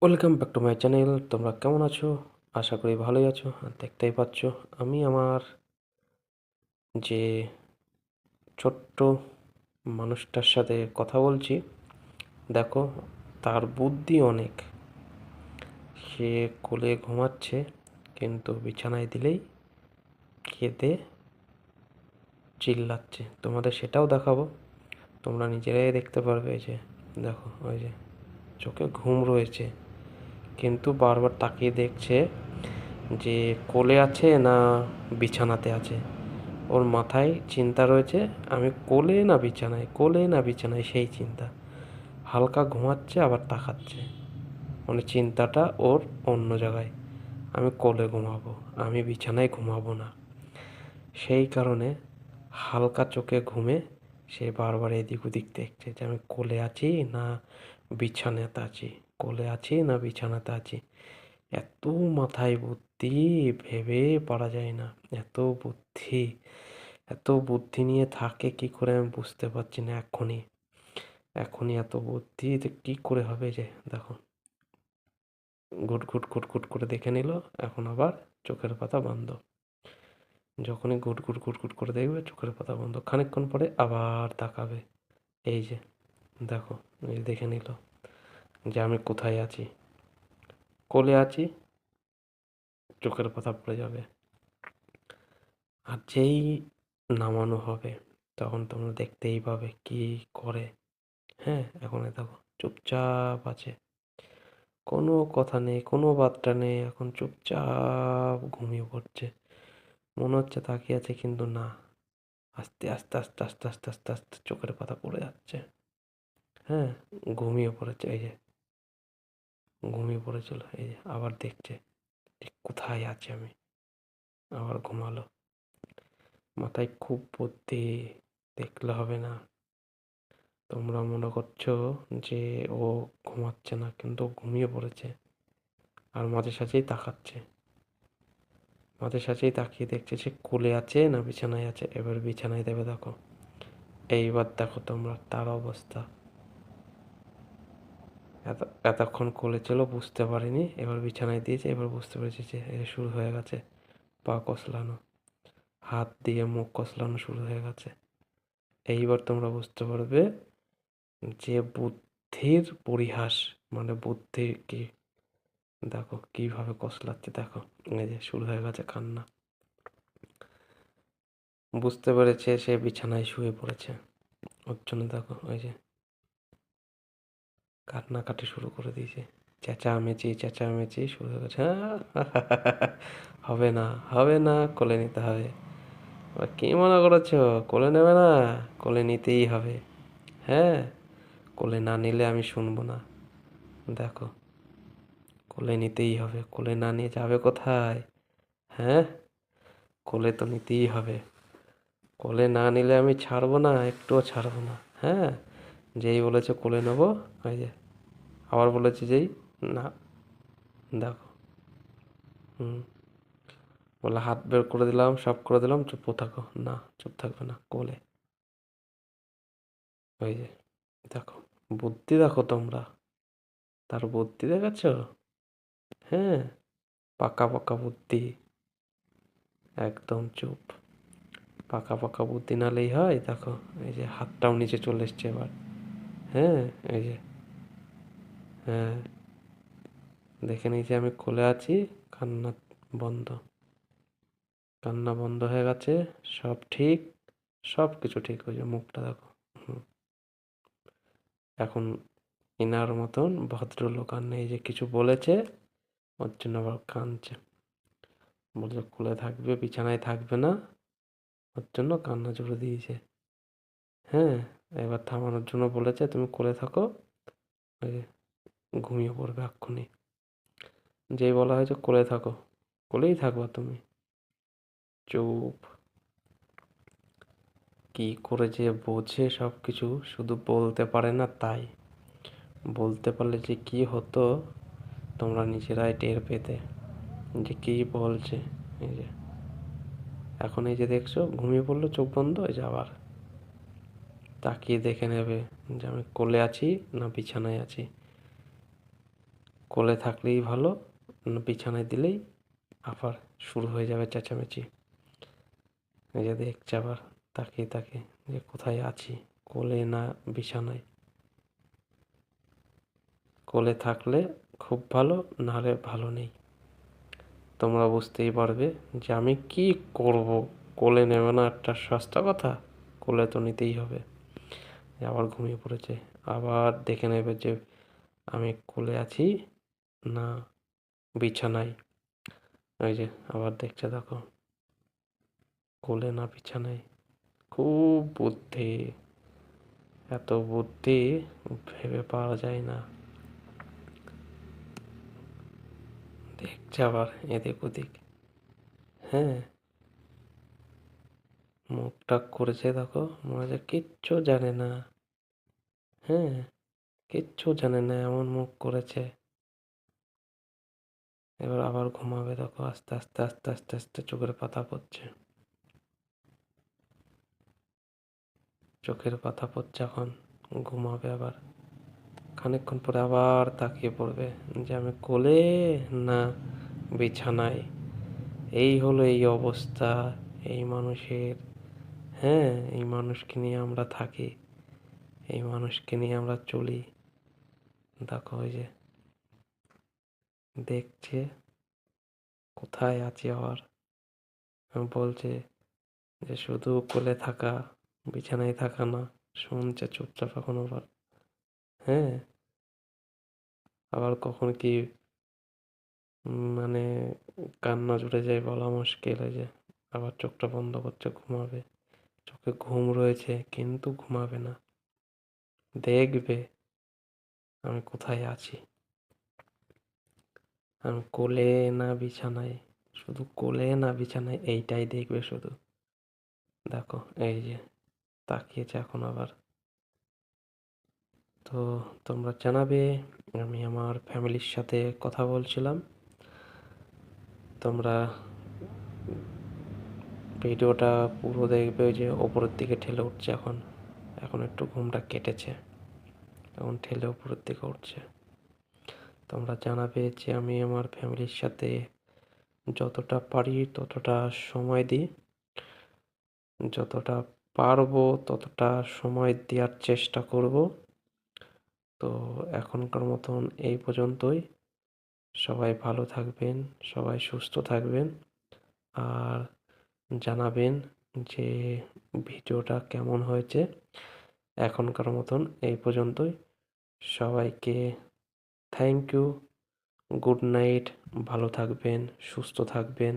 Welcome back to my channel. তোমরা কেমন আছো? আশা করি ভালোই আছো। আর দেখতেই পাচ্ছ আমি আমার যে ছোট্ট মানুষটার সাথে কথা বলছি। দেখো, তার বুদ্ধি অনেক। সে কোলে ঘুমাচ্ছে, কিন্তু বিছানায় দিলেই কেঁদে চিল্লাচ্ছে। তোমাদের সেটাও দেখাবো, তোমরা নিজেরাই দেখতে পারবে। এই যে দেখো, ওই যে চোখে ঘুম রয়েছে, কিন্তু বারবার তাকিয়ে দেখছে যে কোলে আছে না বিছানাতে আছে। ওর মাথায় চিন্তা রয়েছে, আমি কোলে না বিছানায়, কোলে না বিছানায়, সেই চিন্তা। হালকা ঘুমাচ্ছে আবার তাকাচ্ছে, মানে চিন্তাটা ওর অন্য জায়গায়। আমি কোলে ঘুমাবো, আমি বিছানায় ঘুমাবো না। সেই কারণে হালকা চোখে ঘুমে সে বারবার এদিক ওদিক দেখছে যে আমি কোলে আছি না বিছানাতে আছি, কোলে আছি না বিছানাতে আছি। এত মাথায় বুদ্ধি, ভেবে পারা যায় না। এত বুদ্ধি, এত বুদ্ধি নিয়ে থাকে কি করে আমি বুঝতে পারছি না। এখনই এখনই এত বুদ্ধি তো কি করে হবে? যে দেখো, ঘুট ঘুট ঘুট ঘুট করে দেখে নিল, এখন আবার চোখের পাতা বন্ধ। যখনই ঘুট ঘুট ঘুট ঘুট করে দেখবে, চোখের পাতা বন্ধ। খানিকক্ষণ পরে আবার তাকাবে। এই যে দেখো, এই দেখে নিল যে আমি কোথায় আছি, কোলে আছি, চোখের পাতা পড়ে যাবে। আর যেই নামানো হবে, তখন তোমরা দেখতেই পাবে কি করে। হ্যাঁ, এখন এই দেখো চুপচাপ আছে, কোনো কথা নেই, কোনো বার্তা নেই, এখন চুপচাপ ঘুমিয়ে পড়ছে। মনে হচ্ছে তাকিয়ে আছে, কিন্তু না। আস্তে আস্তে আস্তে আস্তে আস্তে আস্তে আস্তে চোখের পাতা পড়ে যাচ্ছে। হ্যাঁ, ঘুমিয়ে পড়েছে। এই যে ঘুমিয়ে পড়েছিল, এই যে আবার দেখছে যে কোথায় আছি আমি, আবার ঘুমালো। মাথায় খুব বুদ্ধি, দেখলে হবে না। তোমরা মনে করছো যে ও ঘুমাচ্ছে না, কিন্তু ও ঘুমিয়ে পড়েছে। আর মাঝে সাঝেই তাকাচ্ছে, মাঝে সাঝেই তাকিয়ে দেখছে সে কোলে আছে না বিছানায় আছে। এবার বিছানায় দেবে, দেখো। এইবার দেখো তোমরা তার অবস্থা। এত এতক্ষণ কোলে ছিল, বুঝতে পারিনি, এবার বিছানায় দিয়েছে, এবার বুঝতে পেরেছি যে এ শুরু হয়ে গেছে পা কসলানো, হাত দিয়ে মুখ কসলানো শুরু হয়ে গেছে। এইবার তোমরা বুঝতে পারবে যে বুদ্ধির পরিহাস, মানে বুদ্ধি কি। দেখো কিভাবে কসলাচ্ছে, দেখো। এই যে শুরু হয়ে গেছে কান্না। বুঝতে পেরেছে সে বিছানায় শুয়ে পড়েছে। ওর জন্য দেখো, ওই যে কান্নাকাটি শুরু করে দিয়েছে। চেঁচামেচি চেঁচামেচি শুরু হয়ে গেছে। হবে না, হবে না, কোলে নিতে হবে। কি মনে করেছো কোলে নেবে না? কোলে নিতেই হবে। হ্যাঁ, কোলে না নিলে আমি শুনবো না। দেখো, কোলে নিতেই হবে, কোলে না নিয়ে যাবে কোথায়? হ্যাঁ, কোলে তো নিতেই হবে। কোলে না নিলে আমি ছাড়বো না, একটুও ছাড়বো না। হ্যাঁ, যেই বলেছে কোলে নেবো, ওই যে আবার বলেছে যেই, না। দেখো, হুম, বলে হাত বের করে দিলাম, সব করে দিলাম, চুপ থাকো। না, চুপ থাকবে না, কোলে। ওই যে দেখো, বুদ্ধি দেখো তোমরা, তার বুদ্ধি দেখাচ্ছ। হ্যাঁ, পাকা পাকা বুদ্ধি, একদম চুপ। পাকা পাকা বুদ্ধি নালেই হয়। দেখো, এই যে হাতটাও নিচে চলে এসছে এবার। হ্যাঁ, এই যে, হ্যাঁ, দেখে নিয়েছি আমি কোলে আছি। কান্না বন্ধ, কান্না বন্ধ হয়ে গেছে। সব ঠিক, সব কিছু ঠিক হয়েছে। মুখটা দেখো। হুম, এখন ইনার মতন ভদ্রলোক আর নেই যে কিছু বলেছে ওর জন্য আবার কাঁদছে। বলছে কোলে থাকবে, বিছানায় থাকবে না, ওর জন্য কান্না জুড়ে দিয়েছে। হ্যাঁ, এবার থামানোর জন্য বলেছে তুমি কোলে থাকো, ওই যে ঘুমিয়ে পড়বে এক্ষুনি। যেই বলা হয়েছে কোলে থাকো, কোলেই থাকবা তুমি। চুপ। কি করে যে বোঝে সব কিছু, শুধু বলতে পারে না তাই। বলতে পারলে যে কি হতো তোমরা নিজেরাই টের পেতে যে কি বলছে। এই যে এখন এই যে দেখছো ঘুমিয়ে পড়লো, চোখ বন্ধ, এই যে আবার তাকিয়ে দেখে নেবে যে আমি কোলে আছি না বিছানায় আছি। কোলে থাকলেই ভালো, বিছানায় দিলেই আবার শুরু হয়ে যাবে চেঁচামেচি। এই যে দেখছে আবার তাকিয়ে তাকিয়ে যে কোথায় আছি, কোলে না বিছানায়। কোলে থাকলে খুব ভালো, নাহলে ভালো নেই। তোমরা বুঝতেই পারবে যে আমি কি করব। কোলে নেবে না একটা সস্তা কথা, কোলে তো নিতেই হবে। আবার ঘুমিয়ে পড়েছে, আবার দেখে নেবে যে আমি কোলে আছি না বিছানায়। ওই যে আবার দেখছে, দেখো কোলে না বিছানায়। খুব বুদ্ধি, এত বুদ্ধি ভেবে পাওয়া যায় না। দেখছে আবার এদিক ওদিক। হ্যাঁ, মুখটা করেছে দেখো, মনে হচ্ছে কিচ্ছু জানে না। হ্যাঁ, কিচ্ছু জানে না এমন মুখ করেছে। এবার আবার ঘুমাবে দেখো, আস্তে আস্তে আস্তে আস্তে আস্তে চোখের পাতা পড়ছে। চোখের পাতা পড়ছে এখন, ঘুমাবে আবার। খানিকক্ষণ পরে আবার তাকিয়ে পড়বে যে আমি কোলে না বিছানায়। এই হলো এই অবস্থা এই মানুষের। হ্যাঁ, এই মানুষকে নিয়ে আমরা থাকি, এই মানুষকে নিয়ে আমরা চলি। দেখো ওই যে দেখছে কোথায় আছি আবার, বলছে যে শুধু কোলে থাকা, বিছানায় থাকা না। শুনছে চুপচাপ এখন আবার। হ্যাঁ, আবার কখন কি মানে কান্না জুড়ে যায় বলা মুশকিল। এই যে আবার চোখটা বন্ধ করছে, ঘুমাবে। চোখে ঘুম রয়েছে কিন্তু ঘুমাবে না। দেখবে আমি কোথায় আছি, আমি কোলে না বিছানায়। শুধু কোলে না বিছানায়, এইটাই দেখবে শুধু। দেখো এই যে তাকিয়েছে এখন আবার। তো তোমরা জানাবে, আমি আমার ফ্যামিলির সাথে কথা বলছিলাম। তোমরা ভিডিওটা পুরো দেখবে। ওই যে ওপরের দিকে ঠেলে উঠছে এখন, এখন একটু ঘুমটা কেটেছে, এখন ঠেলে উপরের দিকে উঠছে। তোমরা জানাবে যে আমি আমার ফ্যামিলির সাথে যতটা পারি ততটা সময় দিই, যতটা পারবো ততটা সময় দেওয়ার চেষ্টা করব। তো এখনকার মতন এই পর্যন্তই। সবাই ভালো থাকবেন, সবাই সুস্থ থাকবেন। আর জানাবেন যে ভিডিওটা কেমন হয়েছে। এখনকার মতন এই পর্যন্তই। সবাইকে থ্যাংক ইউ, গুড নাইট, ভালো থাকবেন, সুস্থ থাকবেন।